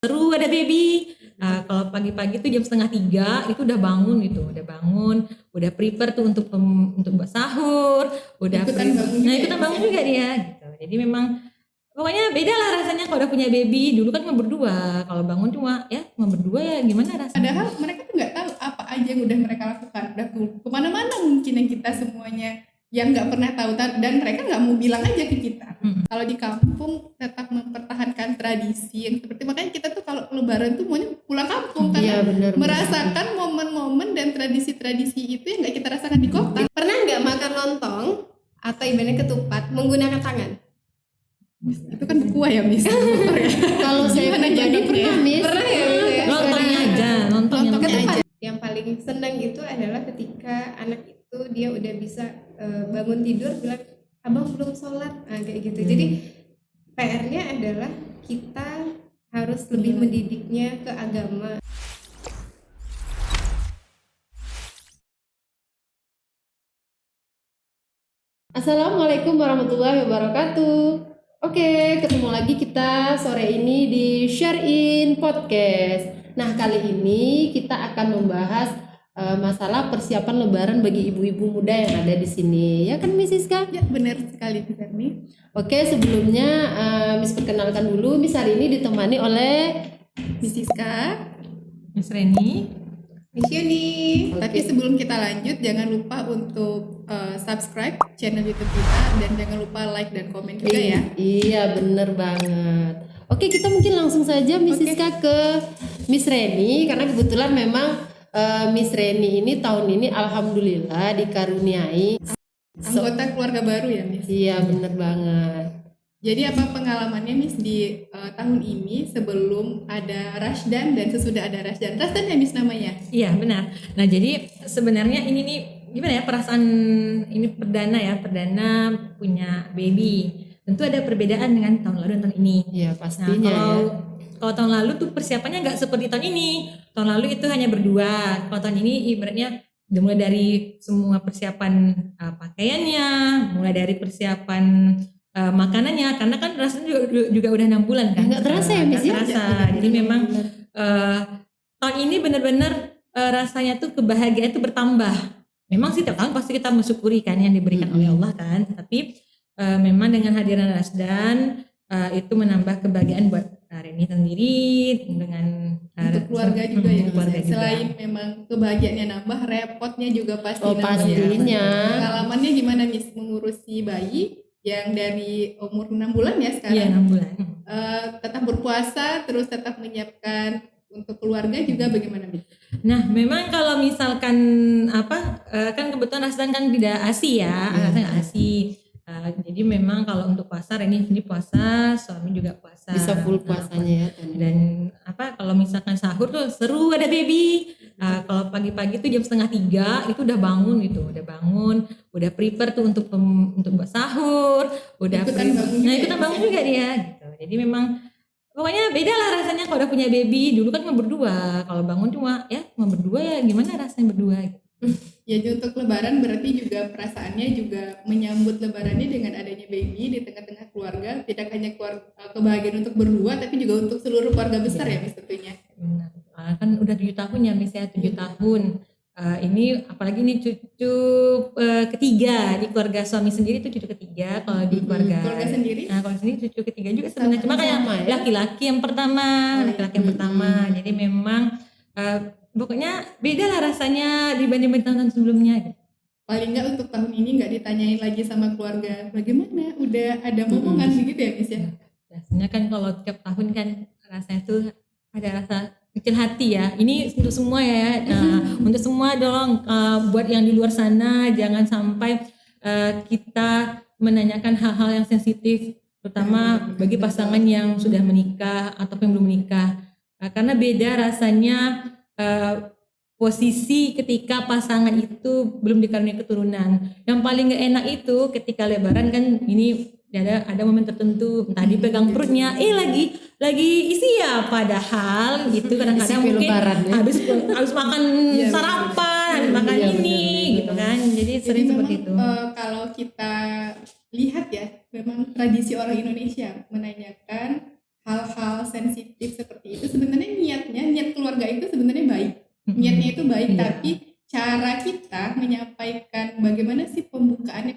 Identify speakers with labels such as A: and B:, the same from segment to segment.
A: seru ada baby. Kalau pagi-pagi tuh jam 2:30 itu udah bangun gitu, udah prepare tuh untuk buat sahur,
B: Ikutan bangun
A: juga dia gitu. Jadi memang pokoknya beda lah rasanya kalau udah punya baby. Dulu kan cuma berdua, kalau bangun cuma berdua ya gimana rasanya.
B: Padahal mereka tuh nggak tahu apa aja yang udah mereka lakukan, udah kemana-mana mungkin yang kita semuanya yang nggak pernah tahu, dan mereka nggak mau bilang aja ke kita. Kalau di kampung tetap mempertahankan tradisi yang seperti, makanya kita tuh kalau lebaran tuh maunya pulang kampung karena merasakan momen-momen dan tradisi-tradisi itu yang nggak kita rasakan di kota.
C: Pernah nggak makan lontong atau ibaratnya ketupat menggunakan tangan?
B: Itu kan berkuah ya, Miss.
C: Kalau saya pribadi pernah, Miss.
B: Pernah ya, gitu ya.
A: Lontongnya aja.
C: Yang paling senang itu adalah ketika anak itu dia udah bisa bangun tidur bilang, abang belum sholat, kayak gitu. Jadi PR-nya adalah kita harus lebih mendidiknya ke agama. Assalamualaikum warahmatullahi wabarakatuh. Oke, ketemu lagi kita sore ini di Share In Podcast. Nah, kali ini kita akan membahas masalah persiapan lebaran bagi ibu-ibu muda yang ada di sini. Ya kan, Miss Siska?
B: Ya, benar sekali, Miss Erni.
C: Oke, sebelumnya Miss perkenalkan dulu. Miss hari ini ditemani oleh
B: Miss Siska,
A: Miss Reni,
B: Miss Yuni.
C: Oke.
B: Tapi sebelum kita lanjut, jangan lupa untuk subscribe channel YouTube kita, dan jangan lupa like dan komen juga ya.
C: Iya, bener banget. Oke, kita mungkin langsung saja Miss Siska ke Miss Reni, karena kebetulan memang Miss Reni ini tahun ini alhamdulillah dikaruniai
B: Anggota keluarga baru ya, Miss.
C: Iya, bener banget.
B: Jadi apa pengalamannya, Miss, di tahun ini sebelum ada Rashdan dan sesudah ada Rashdan? Rashdan ya, Miss, namanya?
A: iya benar. Nah jadi sebenarnya ini nih gimana ya, perasaan ini perdana punya baby. Tentu ada perbedaan dengan tahun lalu dan tahun ini.
C: Iya,
A: Nah
C: pastinya
A: kalau tahun lalu tuh persiapannya nggak seperti tahun ini. Tahun lalu itu hanya berdua. Kalau tahun ini ibaratnya udah mulai dari semua persiapan pakaiannya, mulai dari persiapan makanannya, karena kan rasanya juga udah 6 bulan kan.
C: Nggak terasa ya, Miss, ya?
A: Nggak terasa. Jadi memang tahun ini benar-benar rasanya tuh kebahagiaan itu bertambah. Memang sih tiap tahun pasti kita mensyukuri kan yang diberikan oleh Allah kan. Tapi memang dengan hadiran Rashdan itu menambah kebahagiaan buat Reni sendiri, dengan
B: Untuk keluarga juga ya, Miss.
A: keluarga juga.
B: Selain memang kebahagiaannya nambah, repotnya juga pasti
C: Oh,
B: nambah.
C: pastinya.
B: Pengalamannya gimana, Miss, mengurusi bayi yang dari umur 6 bulan ya
A: Iya,
B: sekarang?
A: 6 bulan.
B: Tetap berpuasa, terus tetap menyiapkan untuk keluarga juga bagaimana, Miss?
A: Nah, memang kalau misalkan kan kebetulan Rashdan kan tidak ASI ya, anaknya nggak ASI. Jadi memang kalau untuk puasa, Reni sendiri puasa, suami juga puasa.
C: bisa full puasanya ya.
A: Dan kalau misalkan sahur tuh seru ada baby. Kalau pagi-pagi tuh jam 2:30 itu udah bangun gitu, udah prepare tuh untuk buat sahur,
B: Ikutan bangun
A: juga dia gitu. Jadi memang pokoknya beda lah rasanya kalau udah punya baby. Dulu kan cuma berdua, kalau bangun cuma berdua ya gimana rasanya berdua gitu.
B: Ya, untuk lebaran berarti juga perasaannya juga menyambut lebarannya dengan adanya baby di tengah-tengah keluarga, tidak hanya kebahagiaan untuk berdua, tapi juga untuk seluruh keluarga besar ya, Miss, tentunya.
A: Benar. Kan udah 7 tahun ya, Miss ya, 7 tahun. Ini apalagi ini cucu ketiga di keluarga suami sendiri, itu cucu ketiga. Kalau di keluarga
B: sendiri?
A: Nah, kalau sendiri cucu ketiga juga sebenarnya, cuma kayak
C: sama ya?
A: laki-laki yang pertama. Jadi memang pokoknya beda lah rasanya dibanding tahun sebelumnya gitu.
B: Paling nggak untuk tahun ini nggak ditanyain lagi sama keluarga bagaimana, udah ada momongan begitu ya, Miss ya?
A: Biasanya kan kalau tiap tahun kan rasanya tuh ada rasa kecil hati ya. Ini untuk semua ya, untuk semua tolong buat yang di luar sana jangan sampai kita menanyakan hal-hal yang sensitif, terutama bagi pasangan yang sudah menikah ataupun yang belum menikah. Karena beda rasanya posisi ketika pasangan itu belum dikaruniai keturunan. Yang paling gak enak itu ketika lebaran kan, ini ada momen tertentu, entah dipegang perutnya, lagi isi ya, padahal gitu kadang-kadang mungkin
C: lebaran, ya?
A: habis makan sarapan, habis makan ini gitu kan. Jadi sering
B: Jadi
A: seperti
B: memang,
A: itu.
B: kalau kita lihat ya, memang tradisi orang Indonesia menanyakan hal-hal sensitif seperti itu tapi cara kita menyampaikan bagaimana sih pembukaannya.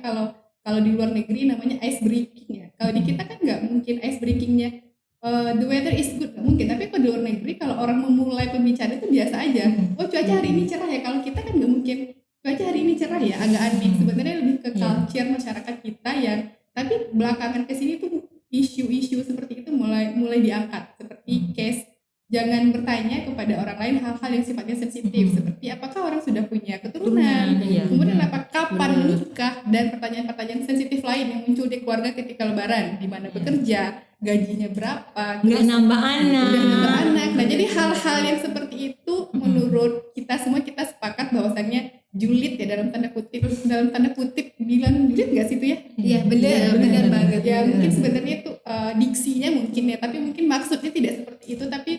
B: Kalau di luar negeri namanya ice breaking ya. Kalau di kita kan nggak mungkin ice breakingnya the weather is good, nggak mungkin. Tapi kalau di luar negeri kalau orang memulai pembicaraan itu biasa aja. Oh, cuaca hari ini cerah ya. Kalau kita kan nggak mungkin cuaca hari ini cerah ya, agak aneh. Sebenarnya lebih ke culture masyarakat kita yang, tapi belakangan kesini tuh isu-isu seperti itu mulai diangkat, seperti case jangan bertanya kepada orang lain hal-hal yang sifatnya sensitif, seperti apakah orang sudah punya keturunan, kemudian kapan menikah, dan pertanyaan-pertanyaan sensitif lain yang muncul di keluarga ketika lebaran, di mana bekerja, gajinya berapa,
A: nggak nambah anak.
B: Nah, jadi hal-hal yang seperti itu menurut kita semua, kita sepakat bahwasannya julid ya, dalam tanda kutip bilang julid nggak sih itu ya?
C: Iya, benar banget
B: ya. Mungkin sebenarnya itu diksinya mungkin ya, tapi mungkin maksudnya tidak seperti itu. Tapi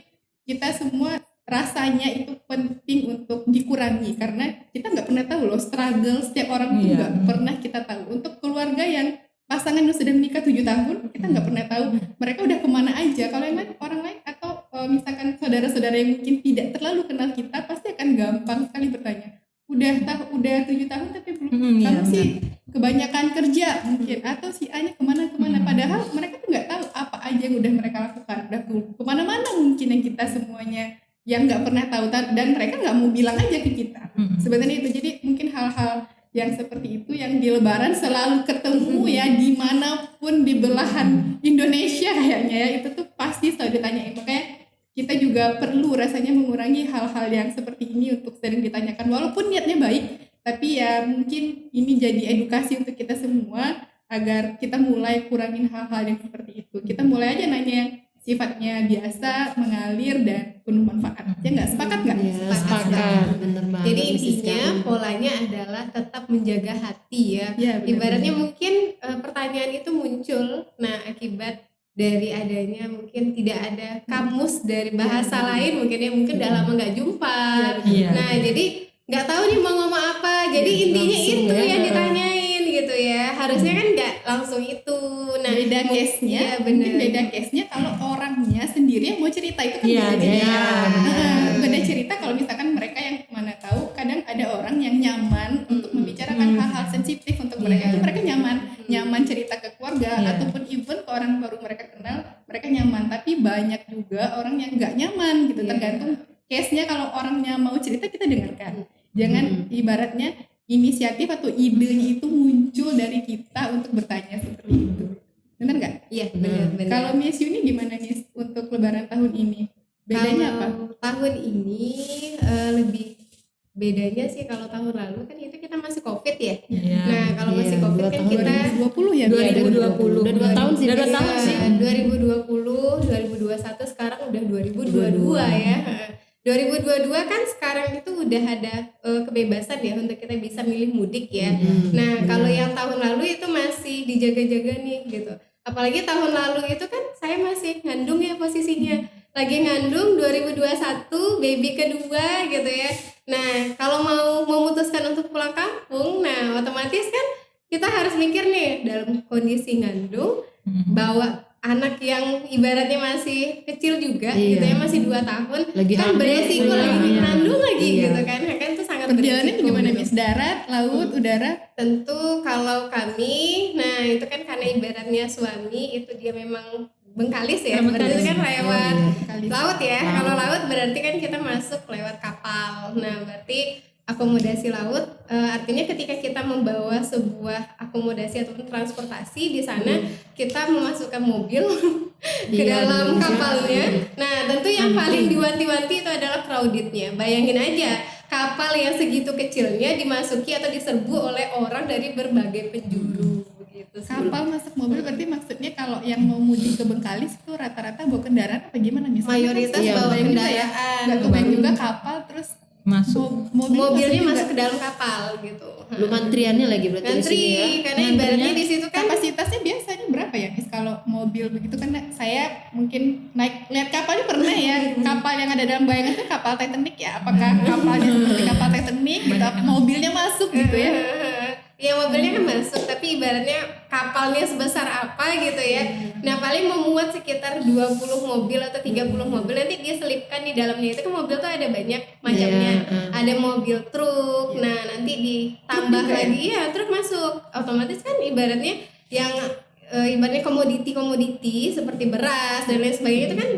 B: kita semua rasanya itu penting untuk dikurangi, karena kita nggak pernah tahu loh struggle setiap orang itu, nggak pernah kita tahu. Untuk keluarga yang pasangan yang sudah menikah 7 tahun, kita nggak pernah tahu mereka udah kemana aja. Kalau yang orang lain atau misalkan saudara-saudara yang mungkin tidak terlalu kenal kita, pasti akan gampang sekali bertanya, udah 7 tahun tapi belum, kamu sih kebanyakan kerja mungkin, atau si A nya kemana. Padahal mereka tuh nggak tahu apa aja yang udah mereka lakukan, udah kemana-mana mungkin yang kita semuanya yang nggak pernah tahu, dan mereka nggak mau bilang aja ke kita. Sebenarnya itu, jadi mungkin hal-hal yang seperti itu yang di lebaran selalu ketemu ya, dimanapun di belahan Indonesia kayaknya ya, itu tuh pasti selalu ditanyain. Makanya kita juga perlu rasanya mengurangi hal-hal yang seperti ini untuk sering ditanyakan, walaupun niatnya baik, tapi ya mungkin ini jadi edukasi untuk kita semua agar kita mulai kurangin hal-hal yang seperti itu. Kita mulai aja nanya yang sifatnya biasa, mengalir, dan penuh manfaat. Ya nggak? Sepakat nggak?
C: Ya, sepakat. Bener banget.
D: Jadi intinya polanya adalah tetap menjaga hati ya. Ibaratnya mungkin pertanyaan itu muncul, nah akibat dari adanya mungkin tidak ada kamus dari bahasa lain mungkin ya, mungkin udah lama nggak jumpa. Nah jadi nggak tahu nih mau ngomong apa. Jadi intinya itu yang ditanyain gitu ya. Harusnya kan nggak langsung itu. Nah
B: beda case-nya,
D: ya,
B: mungkin beda case-nya kalau orangnya sendiri yang mau cerita, itu kan beda cerita. Kalau misalkan mereka yang mana tahu, kadang ada orang yang nyaman untuk membicarakan hal-hal sensitif untuk mereka, itu mereka nyaman cerita ke keluarga ataupun even ke orang baru mereka kenal, mereka nyaman. Tapi banyak juga orang yang nggak nyaman gitu, tergantung case-nya. Kalau orangnya mau cerita, kita dengarkan. Jangan ibaratnya inisiatif atau idenya itu muncul dari kita untuk bertanya seperti itu. Benar nggak?
D: Iya, benar.
B: Kalau Miss Yuni gimana nih untuk lebaran tahun ini? Bedanya apa?
D: Tahun ini lebih bedanya sih, kalau tahun lalu kan itu kita masih COVID ya. Nah, kalau masih COVID kan kita
B: 2020 ya.
A: 2020.
C: Udah 2 tahun sih.
D: 2020, 2021, sekarang udah 2022 ya. 2022 kan sekarang itu udah ada kebebasan ya untuk kita bisa milih mudik ya. Nah kalau yang tahun lalu itu masih dijaga-jaga nih gitu. Apalagi tahun lalu itu kan saya masih ngandung ya posisinya. Lagi ngandung 2021, baby kedua gitu ya. Nah kalau mau memutuskan untuk pulang kampung, nah otomatis kan kita harus mikir nih dalam kondisi ngandung, bawa anak yang ibaratnya masih kecil juga gitu ya, masih 2 tahun
C: lagi
D: kan beresiko lagi ngandung lagi gitu kan itu sangat
B: perjalanannya
D: beresiko.
B: gimana Miss? Darat, laut, udara?
D: Tentu kalau kami, nah itu kan karena ibaratnya suami itu dia memang Bengkalis ya, berarti itu kan lewat laut ya. Kalau laut berarti kan kita masuk lewat kapal. Nah berarti akomodasi laut, artinya ketika kita membawa sebuah akomodasi ataupun transportasi di sana, kita memasukkan mobil ke dalam kapalnya. Nah tentu yang paling diwanti-wanti itu adalah crowdednya. Bayangin aja kapal yang segitu kecilnya dimasuki atau diserbu oleh orang dari berbagai penjuru gitu.
B: Kapal masuk mobil berarti maksudnya kalau yang mau mudik ke Bengkalis itu rata-rata bawa kendaraan apa gimana Miss?
D: Mayoritas bawa kendaraan.
B: Gak kebayang juga kapal terus
A: masuk
D: mobilnya masuk ke dalam kapal gitu.
C: Lu antriannya lagi berarti
D: Ngantri,
C: di sini ya.
D: karena ibaratnya di situ kan
B: kapasitasnya biasanya berapa ya Miss kalau mobil begitu? Kan saya mungkin lihat kapalnya pernah ya, kapal yang ada dalam bayangan itu kapal Titanic ya, apakah kapalnya seperti kapal Titanic gitu, mobilnya masuk gitu ya?
D: mobilnya kan masuk, tapi ibaratnya kapalnya sebesar apa gitu ya. Nah paling memuat sekitar 20 mobil atau 30 mobil, nanti dia selipkan di dalamnya. Itu kan mobil tuh ada banyak macamnya, ada mobil truk, nah nanti ditambah lagi ya truk masuk, otomatis kan ibaratnya yang ibaratnya komoditi seperti beras dan lain sebagainya itu kan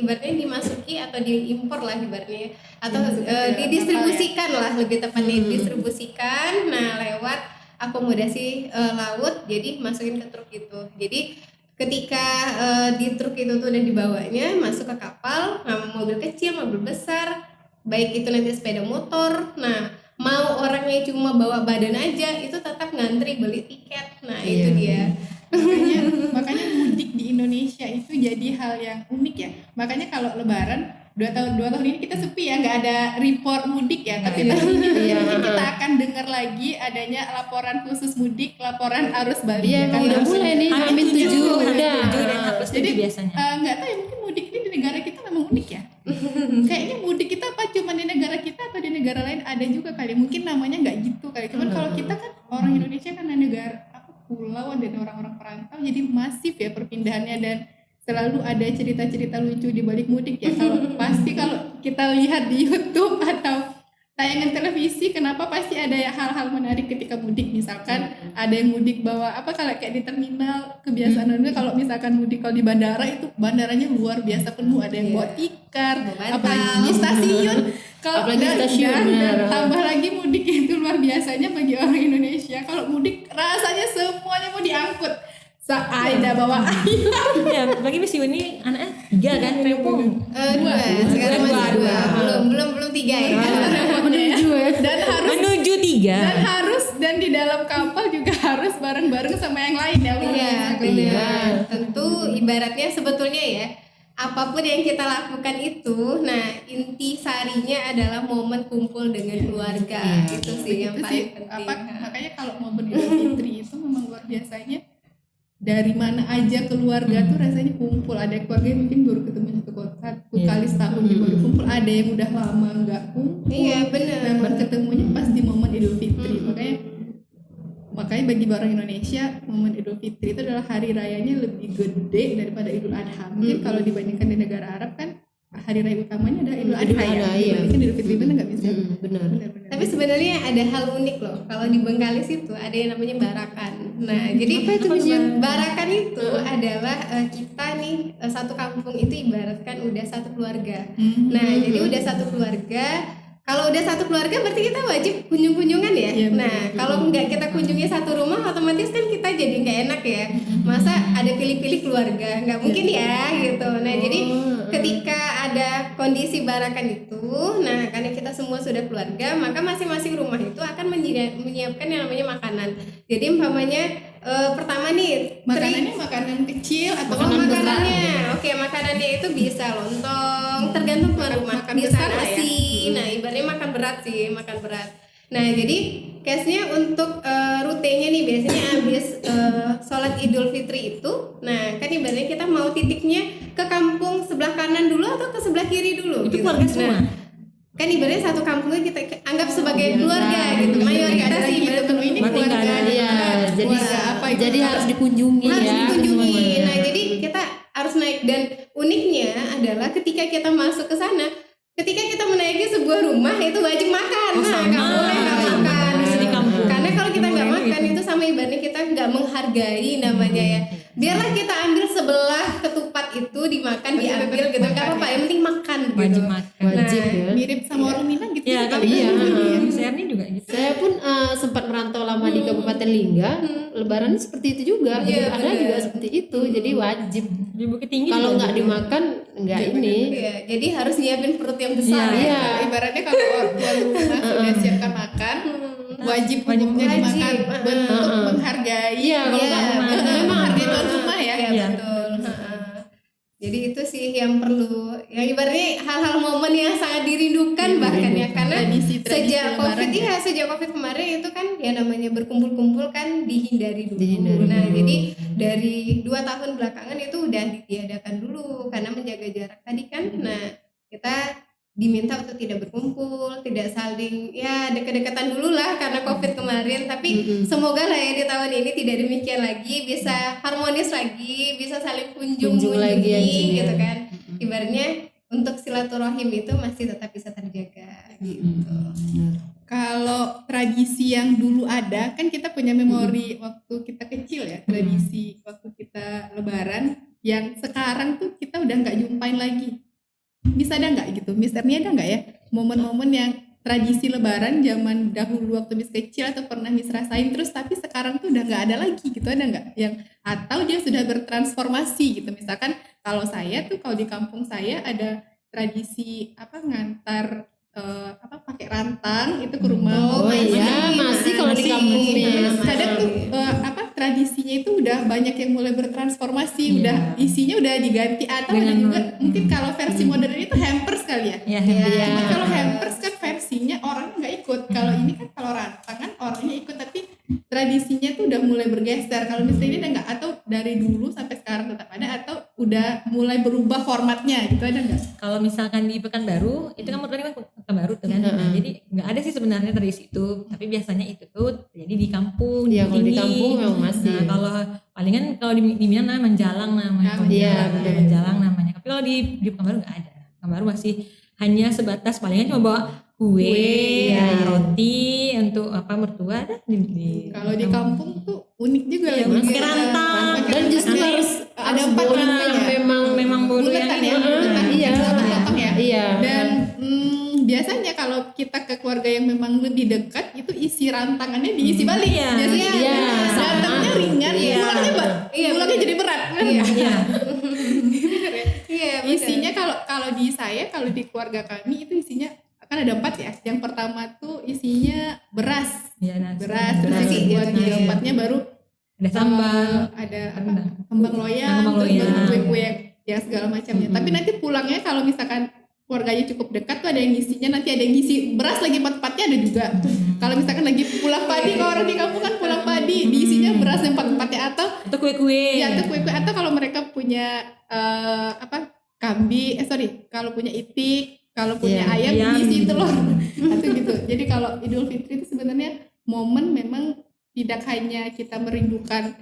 D: ibaratnya dimasuki atau diimpor lah ibaratnya, atau didistribusikan lah lebih tepatnya, didistribusikan nah lewat akomodasi laut, jadi masukin ke truk itu. Jadi ketika di truk itu tuh udah dibawanya masuk ke kapal, nah mobil kecil, mobil besar, baik itu nanti sepeda motor, nah mau orangnya cuma bawa badan aja itu tetap ngantri beli tiket. Nah itu dia.
B: makanya mudik di Indonesia itu jadi hal yang unik ya. Makanya kalau Lebaran 2 tahun ini kita sepi ya, nggak ada report mudik ya. Tapi tahun ini kita akan dengar lagi adanya laporan khusus mudik, laporan arus balik.
C: Iya, udah mulai nih Hamin 7 udah.
A: Jadi biasanya
B: nggak tahu ya, mungkin mudik ini di negara kita memang unik ya. Kayaknya mudik kita apa cuma di negara kita atau di negara lain ada juga kali. Mungkin namanya nggak gitu kali. Cuman kalau kita kan orang Indonesia kan negara pulau dan orang-orang perantau, jadi masif ya perpindahannya, dan selalu ada cerita-cerita lucu di balik mudik ya. Kalau kita lihat di YouTube atau tayangan televisi, kenapa pasti ada hal-hal menarik ketika mudik. Misalkan ada yang mudik bawa apa, kalau kayak di terminal kebiasaan kalau misalkan mudik kalau di bandara itu bandaranya luar biasa penuh, ada yang bawa tikar, apalagi di stasiun. Kalau dan tambah lagi mudik itu luar biasanya bagi orang Indonesia. Kalau mudik rasanya semuanya mau diangkut. Aida bawa ayam.
A: ya bagi Miss Yuni anaknya 3 kan, Rempong
D: 2 sekarang masih 2, belum 3 ya.
A: menuju 3
B: Dan di dalam kapal juga harus bareng-bareng sama yang lain ya.
D: Iya benar. Tentu ibaratnya sebetulnya ya, apapun yang kita lakukan itu, nah inti sarinya adalah momen kumpul dengan keluarga. Itu sih yang paling penting.
B: Makanya kalau momen Idul Fitri itu memang luar biasanya. Dari mana aja keluarga tuh rasanya kumpul. Ada keluarga yang mungkin baru ketemu satu kali setahun baru kumpul. Ada yang udah lama nggak kumpul.
D: Iya benar.
B: Memang ketemunya pas di momen Idul Fitri. Makanya bagi orang Indonesia momen Idul Fitri itu adalah hari rayanya lebih gede daripada Idul Adha. Mungkin kalau dibandingkan di negara Arab kan hari raya utamanya ada Idul Adha ya. Dibandingkan Idul Fitri benar nggak bisa.
C: Benar.
D: Tapi sebenarnya ada hal unik loh. Kalau di Bengkalis itu ada yang namanya barakan. Nah, jadi barakan itu adalah kita nih satu kampung itu ibaratkan udah satu keluarga. Nah, jadi udah satu keluarga. Kalau udah satu keluarga berarti kita wajib kunjung-kunjungan ya. Nah, kalau nggak kita kunjungi satu rumah, otomatis kan kita jadi nggak enak ya. Masa ada pilih-pilih keluarga, nggak mungkin ya gitu. Nah, jadi ketika ada kondisi barakan itu, nah karena kita semua sudah keluarga, maka masing-masing rumah itu akan menyiapkan yang namanya makanan. Jadi umpamanya pertama nih
B: makanannya makanan kecil atau
D: makanannya. Oke, makanannya itu bisa lontong, tergantung tuan rumah. Bisa nasi. Nah, ibaratnya makan berat. Nah, jadi case-nya untuk rutenya nih biasanya habis sholat Idul Fitri itu, nah kan ibaratnya kita mau titiknya ke kampung sebelah kanan dulu atau ke sebelah kiri dulu.
A: Itu
D: gitu.
A: keluarga semua.
D: Nah, kan ibaratnya satu kampungnya kita anggap sebagai keluarga gitu. Mayoritas sih ibaratnya
B: ini
A: keluarga.
C: Jadi harus dikunjungi
D: Nah, jadi kita harus naik, dan uniknya adalah ketika kita masuk ke sana, ketika kita menaiki sebuah rumah itu wajib makan. Nah, nggak boleh nggak makan
A: di kampung.
D: karena kalau kita nggak makan itu sama ibaratnya kita nggak menghargai namanya ya. Biarlah kita ambil sebelah ketupat itu dimakan, diambil gitu, nggak apa-apa, yang penting makan gitu.
A: Wajib makan.
C: Wajib ya.
B: mirip sama orang Minang gitu.
A: Ya, tapi Serni juga gitu.
C: Saya pun sempat merantau lama di Kabupaten Lingga. Lebaran seperti itu juga.
D: Iya,
C: Ada
D: benar.
C: juga seperti itu. Jadi wajib.
A: Di Bukit Tinggi
C: Kalau
A: juga
C: nggak
A: gitu.
C: dimakan nggak ini.
D: Iya, jadi harus nyiapin perut yang besar.
C: Iya.
B: Ibaratnya kalau tuan rumah sudah siapkan makan, wajib hukumnya dimakan bentuk menghargai.
C: Iya, kalau nggak
B: memang hargai tuan rumah ya.
D: Iya, betul. Jadi itu sih yang perlu, yang ibaratnya hal-hal momen yang sangat dirindukan bahkan ya, karena
B: Tradisi
D: sejak
B: Lebaran
D: COVID
B: ya.
D: sejak COVID kemarin itu kan ya namanya berkumpul-kumpul kan dihindari dulu.
C: Dihindari
D: Nah,
C: dulu.
D: jadi dari 2 tahun belakangan itu udah ditiadakan dulu karena menjaga jarak tadi kan. Nah, kita diminta untuk tidak berkumpul, tidak saling ya dekat-dekatan dulu lah karena COVID kemarin. Tapi semoga lah ya di tahun ini tidak demikian lagi, bisa harmonis lagi, bisa saling
C: Kunjung lagi
D: kunjungi
C: aja.
D: gitu kan. Ibaratnya untuk silaturahim itu masih tetap bisa terjaga gitu.
B: Kalau tradisi yang dulu ada, kan kita punya memori waktu kita kecil ya, tradisi waktu kita lebaran yang sekarang tuh kita udah nggak jumpain lagi. Bisa ada nggak gitu? Miss Erni ada nggak ya momen-momen yang tradisi lebaran zaman dahulu waktu Miss kecil atau pernah Miss rasain terus tapi sekarang tuh udah nggak ada lagi gitu, ada nggak? Yang atau dia sudah bertransformasi gitu. Misalkan kalau saya tuh kalau di kampung saya ada tradisi ngantar pakai rantang itu ke rumah.
C: Oh iya, masih kalau di kampung Miss.
B: Kadang tuh tradisinya itu udah banyak yang mulai bertransformasi, udah isinya udah diganti atau ada juga mungkin kalau versi modern itu hampers kali ya.
C: Iya.
B: Cuma kalau hampers kan versinya orang nggak ikut. Kalau ini kan kalau rantang kan orangnya ikut tapi tradisinya tuh udah mulai bergeser. Kalau misalnya ada nggak atau dari dulu sampai sekarang tetap ada atau udah mulai berubah formatnya gitu, ada nggak?
A: Kalau misalkan di Pekanbaru itu kan modelnya kan Pekanbaru tuh kan. Nah, jadi nggak ada sih sebenarnya tradisi itu, tapi biasanya itu tuh jadi di kampung.
C: Iya, kalau di
A: Tinggi.
C: kampung memang masih.
A: Nah, kalau palingan kalau di Minang Menjalang namanya.
C: Iya, benar.
A: Menjalang namanya. Tapi kalau di Pekanbaru nggak ada. Pekanbaru masih hanya sebatas palingan cuma bawa kue, roti untuk mertua ada di
B: Kalau di kampung tuh unik juga
A: Iya,
B: lagi.
A: pakai rantang.
C: Dan justru harus
B: ada
C: harus
B: 4
C: bolu
B: rantang
C: yang
B: ya.
A: memang bolu
B: Buletan
A: yang
B: ya,
A: itu.
B: buletan.
C: Iya.
B: Potong ya.
C: Iya.
B: Dan biasanya kalau kita ke keluarga yang memang lebih dekat itu isi rantangannya diisi balik.
A: Iya.
B: Biasanya
C: Iya,
B: datangnya ringan, pulangnya jadi berat.
A: Iya.
D: Iya,
B: Isinya kalau di saya, kalau di keluarga kami itu isinya kan ada 4 ya. Yang pertama tuh isinya beras.
A: Iya, nasi.
B: Beras, terus
A: Nasi.
B: yang kedua tiga empatnya baru
A: Ada sambal.
B: ada
A: Rendang.
B: kembang loyang,
A: Kembang
B: terus
A: loyang.
B: baru kue-kue yang segala macamnya. Tapi nanti pulangnya kalau misalkan keluarganya cukup dekat tuh ada yang ngisinya, nanti ada yang ngisi beras lagi 4-4-nya ada juga. Kalau misalkan lagi pulang padi, kalau orang di kampung kan pulang padi, diisinya beras yang 4-4-nya atau
A: Itu kue-kue.
B: ya atau kue-kue atau kalau mereka punya kalau punya itik, kalau punya ayam diisi telur atau gitu. Jadi kalau Idul Fitri itu sebenarnya momen memang tidak hanya kita merindukan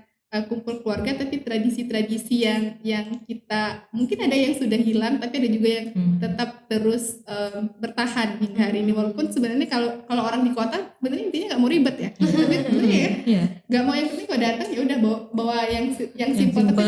B: kumpul keluarga, tapi tradisi-tradisi yang kita mungkin ada yang sudah hilang, tapi ada juga yang tetap terus bertahan hingga hari ini. Walaupun sebenarnya kalau orang di kota sebenarnya intinya nggak mau ribet ya, tapi sebenarnya
A: Iya.
B: nggak mau yang penting kalau datang ya udah bawa yang simpel. Tapi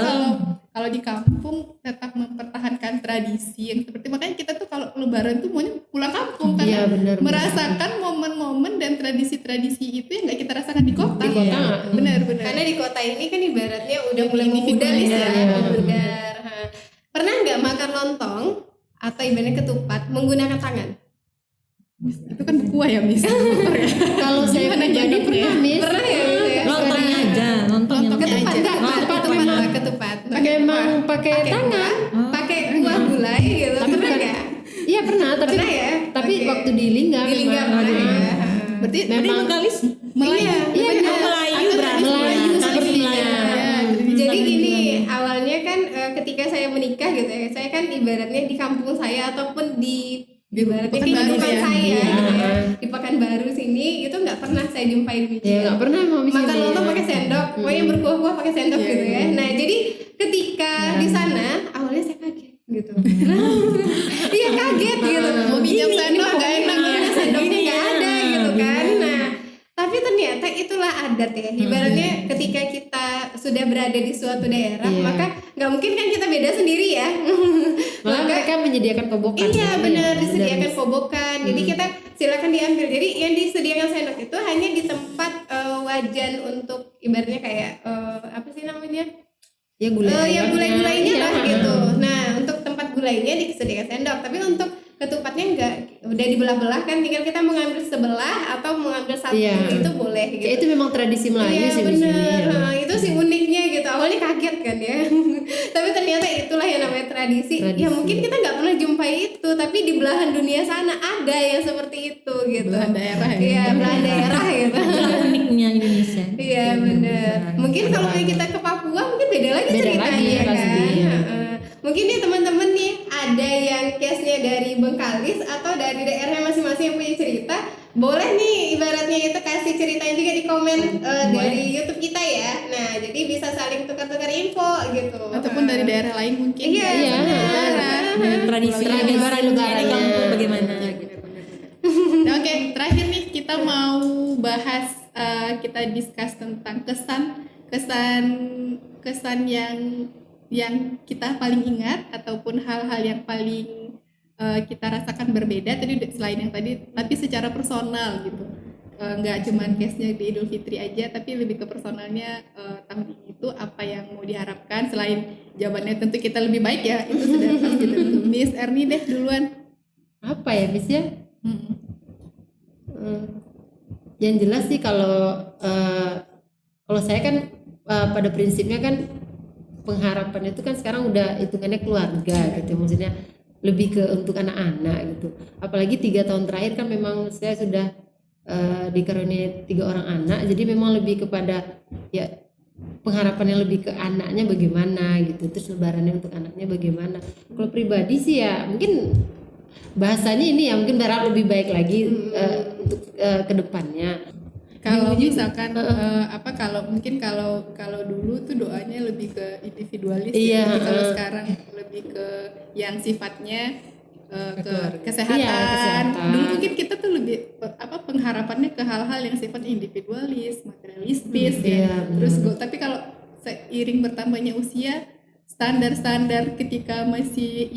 B: kalau di kampung tetap mempertahankan tradisi yang seperti, makanya kita tuh kalau lebaran tuh maunya pulang kampung
C: Iya,
B: karena
C: benar.
B: merasakan momen-momen dan tradisi-tradisi itu yang nggak kita rasakan di kota.
C: Di kota.
B: Benar.
D: Karena di kota ini kan ibaratnya udah mulai
B: Individu
D: memudar
B: ya.
D: ya, memudar. Pernah nggak makan lontong atau ibaratnya ketupat menggunakan tangan?
B: Itu kan buah ya, Miss.
C: Kalau saya
B: Gimana
C: pribadi
B: jadinya?
C: pernah, Miss.
D: Pernah ya? Gitu ya?
A: Lontongnya aja, lontongnya.
B: Lontongnya
D: Ketupat
B: aja.
D: enggak? Ketupat.
C: Memang pakai tangan.
D: Pakai kuah gulai gitu.
C: Tapi
D: Pernah
C: bukan-
D: nggak?
C: Iya pernah, tapi
D: Pernah ya?
C: tapi
D: Oke.
C: waktu di Lingga
D: Di Lingga
C: memang.
D: pernah ya?
B: Berarti
C: Memang
A: Galis.
B: Melayu.
C: Iya,
A: Oh, Melayu berarti.
C: Melayu
A: Tradisi
C: sepertinya.
A: Melayu.
D: Jadi gini, awalnya kan ketika saya menikah gitu ya, saya kan ibaratnya di kampung saya ataupun di ibaratnya
B: Pekanbaru
D: kehidupan
B: ya.
D: saya
C: Iya.
D: gitu ya, di Pekanbaru sini itu nggak pernah saya jumpai
C: Ya
D: demikian.
C: nggak pernah mau
D: Makan lontong pakai sendok, pokoknya berkuah-kuah pakai sendok
B: Iya,
D: gitu ya.
B: iya.
D: Nah jadi ketika di sana awalnya saya kaget gitu. Iya kaget gitu.
B: Mau minjem sendok nggak enak ya.
D: Sendoknya
A: Ini
D: nggak
A: ya,
D: ada gitu kan.
A: begini.
D: Nah tapi ternyata itulah adat ya. Ibaratnya ketika kita sudah berada di suatu daerah,
C: Iya.
D: maka nggak mungkin kan kita beda sendiri ya.
C: Malah mereka menyediakan kobokan.
D: Iya
C: kan?
D: benar,
C: Iya,
D: disediakan
C: Miss.
D: kobokan. Jadi kita silakan diambil. Jadi yang disediakan sendok itu hanya di tempat wajan untuk ibaratnya kayak apa sih namanya?
C: Ya gulai.
D: Ya gulai-gulainya
C: Iya.
D: lah gitu. Nah untuk tempat gulainya disediakan sendok, tapi untuk ketupatnya enggak, udah dibelah-belah kan, tinggal kita mengambil sebelah atau mengambil satu
C: Iya.
D: itu boleh gitu.
C: Ya, itu memang tradisi Melayu
D: Iya
C: sih di sini.
D: bener,
C: ya.
D: Nah, itu sih uniknya gitu. Awalnya kaget kan ya, tapi ternyata itulah yang namanya tradisi. Ya mungkin kita nggak pernah jumpai itu, tapi di belahan dunia sana ada yang seperti itu gitu.
B: Belahan daerah ya.
D: Iya belahan daerah gitu.
A: Itulah uniknya Indonesia.
D: Iya bener. Mungkin kalau kayak kita ke Papua mungkin beda lagi
C: Beda
D: ceritanya
C: lagi,
D: kan.
C: pasti, iya.
D: Heeh. Mungkin nih teman-teman nih ada yang case-nya dari Bengkalis atau dari daerahnya masing-masing yang punya cerita, boleh nih ibaratnya itu kasih ceritanya juga di komen dari YouTube kita ya. Nah, jadi bisa saling tukar-tukar info gitu.
B: Ataupun dari daerah lain mungkin.
D: Iya,
B: ya,
D: benar.
A: Tradisi
C: Tradisi
A: lebaran di
C: lebarannya.
A: kampung bagaimana?
B: Nah, oke, terakhir nih kita mau bahas, kita discuss tentang kesan yang kita paling ingat ataupun hal-hal yang paling kita rasakan berbeda tadi selain yang tadi, tapi secara personal gitu. Nggak cuman case-nya di Idul Fitri aja, tapi lebih ke personalnya tahun ini itu apa yang mau diharapkan selain jawabannya tentu kita lebih baik ya, itu sudah pasti tentu. Miss Erni deh duluan.
C: Apa ya Miss ya?
B: Mm-mm.
C: Yang jelas sih kalau saya kan pada prinsipnya kan pengharapan itu kan sekarang udah hitungannya keluarga gitu, maksudnya lebih ke untuk anak-anak gitu. Apalagi 3 tahun terakhir kan memang saya sudah dikaruniai 3 orang anak, jadi memang lebih kepada ya pengharapannya lebih ke anaknya bagaimana gitu, terus lebarannya untuk anaknya bagaimana. Kalau pribadi sih ya mungkin bahasanya ini ya mungkin berharap lebih baik lagi untuk kedepannya.
B: Kalau misalkan kalau dulu tuh doanya lebih ke individualis
C: Iya,
B: ya. Jadi kalau sekarang lebih ke yang sifatnya ke kesehatan.
C: Iya, kesehatan.
B: Dulu mungkin kita tuh lebih pengharapannya ke hal-hal yang sifat individualis, materialistis ya.
C: Iya,
B: Terus tapi kalau seiring bertambahnya usia, standar-standar ketika masih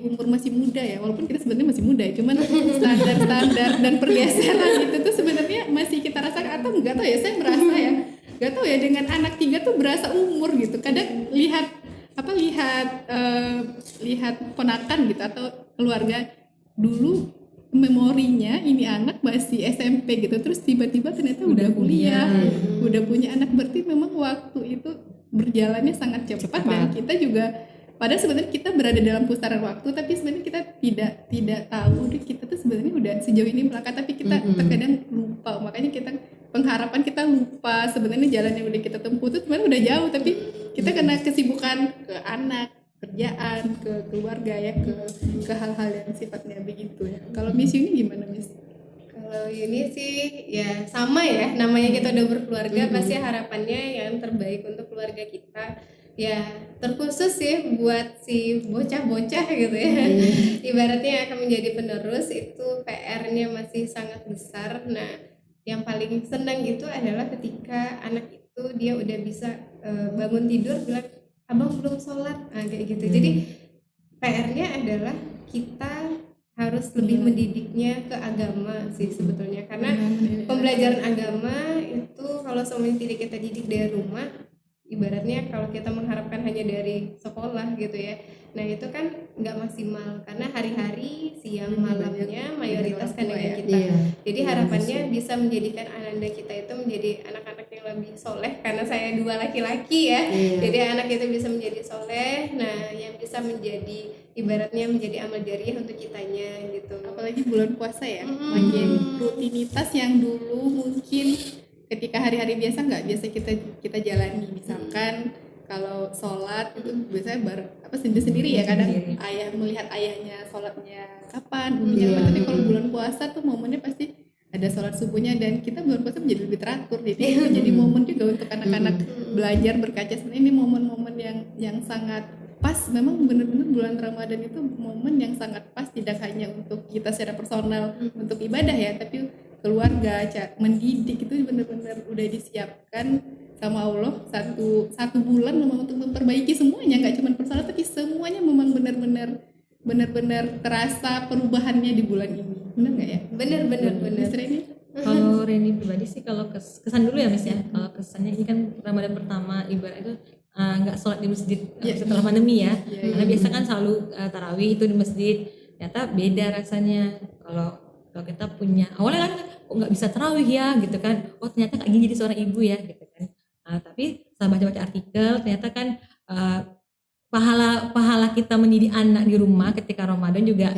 B: umur masih muda ya, walaupun kita sebenarnya masih muda ya, cuman standar-standar dan pergeseran itu tuh sebenarnya masih kita rasakan, atau nggak tahu ya, saya merasa ya nggak tahu ya, dengan anak 3 tuh berasa umur gitu. Kadang lihat ponakan gitu atau keluarga dulu, memorinya ini anak masih SMP gitu, terus tiba-tiba ternyata udah kuliah, udah punya anak. Berarti memang waktu itu berjalannya sangat cepat. Dan kita juga padahal sebenarnya kita berada dalam pusaran waktu, tapi sebenarnya kita tidak tahu kita tuh sebenarnya udah sejauh ini melangkah, tapi kita terkadang lupa. Makanya kita pengharapan kita lupa sebenarnya jalan yang udah kita tempuh tuh sebenarnya udah jauh, tapi kita kena kesibukan ke anak, kerjaan, ke keluarga ya, ke hal-hal yang sifatnya begitu ya. Kalau Miss Yuni gimana, Miss?
D: Kalau ini sih ya sama ya, namanya kita udah berkeluarga, pasti harapannya yang terbaik untuk keluarga kita. Ya terkhusus sih buat si bocah-bocah gitu ya. Ibaratnya akan menjadi penerus, itu PR-nya masih sangat besar. Nah, yang paling senang itu adalah ketika anak itu dia udah bisa bangun tidur bilang, "Abang belum sholat." Nah, kayak gitu. Jadi PR-nya adalah kita harus lebih mendidiknya ke agama sih sebetulnya, karena pembelajaran agama itu kalau semuanya tidak kita didik dari rumah, ibaratnya kalau kita mengharapkan hanya dari sekolah gitu ya, nah itu kan nggak maksimal, karena hari-hari siang malamnya mayoritas kan dengan kita. Jadi harapannya bisa menjadikan anak kita itu menjadi anak-anak yang lebih soleh, karena saya 2 laki-laki ya. Jadi anak itu bisa menjadi soleh, nah yang bisa menjadi ibaratnya menjadi amal jariah untuk kitanya gitu.
B: Apalagi bulan puasa ya, makin rutinitas yang dulu mungkin ketika hari-hari biasa nggak biasa kita jalani. Misalkan kalau sholat itu biasanya sendiri-sendiri ya, kadang ayah melihat ayahnya sholatnya kapan, umumnya kapan. Tapi kalau bulan puasa tuh momennya pasti ada sholat subuhnya, dan kita bulan puasa menjadi lebih teratur. Jadi itu jadi momen juga untuk anak-anak belajar berkaca. Sebenarnya ini momen-momen yang sangat pas. Memang benar-benar bulan Ramadan itu momen yang sangat pas, tidak hanya untuk kita secara personal untuk ibadah ya, tapi keluarga, mendidik itu benar-benar udah disiapkan sama Allah satu bulan memang untuk memperbaiki semuanya, nggak cuma personal tapi semuanya memang benar-benar terasa perubahannya di bulan ini. Benar nggak ya?
D: Benar.
B: Miss Reni?
A: Kalau Reni pribadi sih, kalau kesan dulu ya Miss ya, kalau kesannya ini kan Ramadan pertama, ibarat itu nggak sholat di masjid setelah pandemi ya. Karena biasa kan selalu tarawih itu di masjid, ternyata beda rasanya. Kalau kita punya, awalnya kan kok nggak bisa tarawih ya gitu kan, oh ternyata kayak gini jadi seorang ibu ya gitu kan. Tapi setelah baca artikel, ternyata kan pahala kita mendidik anak di rumah ketika Ramadan juga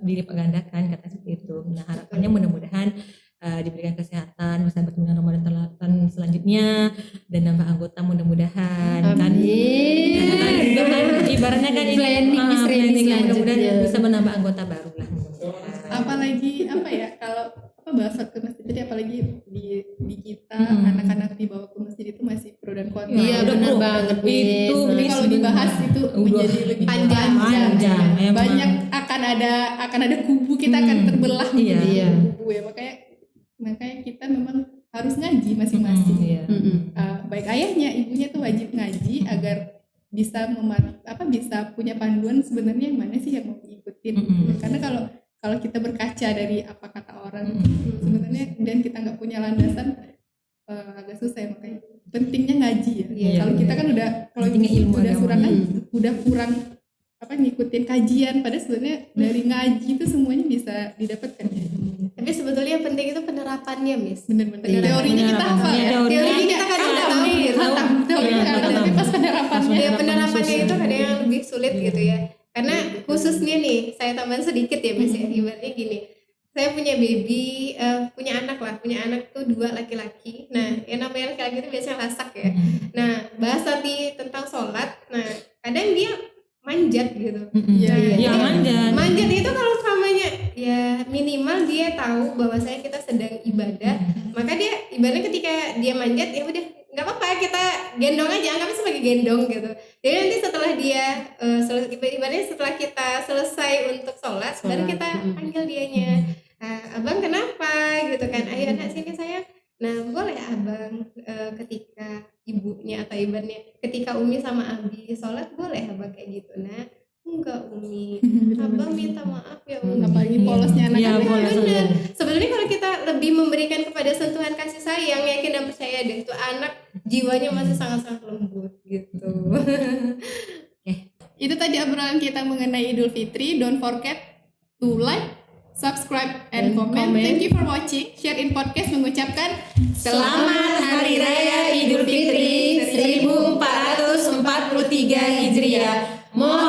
A: dilipat gandakan, kata seperti itu. Nah harapannya mudah-mudahan diberikan kesehatan, bisa bertemu dengan Ramadan selanjutnya, dan nambah anggota mudah-mudahan kan.
C: Amin.
A: Karena kan juga kan ibaratnya kan ini
C: Planning
A: ya, mudah-mudahan
C: selanjutnya.
A: bisa menambah anggota baru lah. mudah-mudahan.
B: Apalagi apa ya, kalau bahasa ke masjid tadi, apalagi di kita anak-anak dibawa ke masjid itu masih pro dan kontra.
C: Iya,
A: udah,
C: benar
A: Bro.
C: banget,
A: Itu
C: Miss.
B: Jadi kalau dibahas itu menjadi lebih
A: panjang, memang.
B: Banyak akan ada kubu, kita akan terbelah menjadi
C: Iya.
B: kubu ya. Makanya kita memang harus ngaji masing-masing.
A: Iya.
B: Baik ayahnya, ibunya tuh wajib ngaji agar bisa bisa punya panduan sebenarnya yang mana sih yang mau diikutin. Karena kalau kita berkaca dari apa kata orang sebenarnya dan kita nggak punya landasan, agak susah ya. Makanya pentingnya ngaji ya.
A: Iya,
B: Kalau kita kan kalau
A: pentingnya ilmu
B: udah
A: agama.
B: kurang ngikutin kajian, padahal sebenarnya dari ngaji itu semuanya bisa didapatkan ya.
D: Tapi sebetulnya yang penting itu penerapannya, Miss.
B: Bener-bener.
C: Iya,
B: Teorinya kita hafal ya.
D: Teorinya kita kadang udah tahu gitu.
B: Teorinya
A: Iya,
B: hafal, tapi pas penerapannya
D: Ya penerapannya itu kadang yang lebih sulit gitu ya. Karena khususnya nih, saya tambahin sedikit ya Miss ya. Ibaratnya gini, saya punya baby, punya anak tuh 2 laki-laki. Nah, yang namanya laki-laki itu biasanya lasak ya. Nah, bahas nanti tentang sholat. Nah, kadang dia manjat gitu.
A: Iya, manjat.
D: Manjat itu kalau samanya ya minimal dia tahu bahwasanya kita sedang ibadah, maka dia ibaratnya ketika dia manjat ya udah nggak apa-apa, kita gendong aja, anggapnya sebagai gendong gitu. Jadi nanti setelah dia ibaratnya setelah kita selesai untuk sholat, baru kita panggil dianya, abang kenapa gitu kan, ayo anak sini sayang. Nah boleh abang ketika ibunya atau ibaratnya ketika Umi sama Abi sholat boleh abang kayak gitu. Nah enggak Umi, abang minta maaf ya Umi.
B: apalagi polosnya
A: Iya,
B: anak-anak.
A: polos.
D: Bener. Sebenarnya kalau kita lebih memberikan kepada sentuhan kasih sayang, yakin dan percaya deh itu anak jiwanya masih sangat-sangat lembut gitu.
B: Itu tadi obrolan kita mengenai Idul Fitri. Don't forget to like, subscribe, and comment. Thank you for watching. Share in podcast mengucapkan
A: Selamat Hari Raya Idul Fitri 1443 Hijriah. Mohon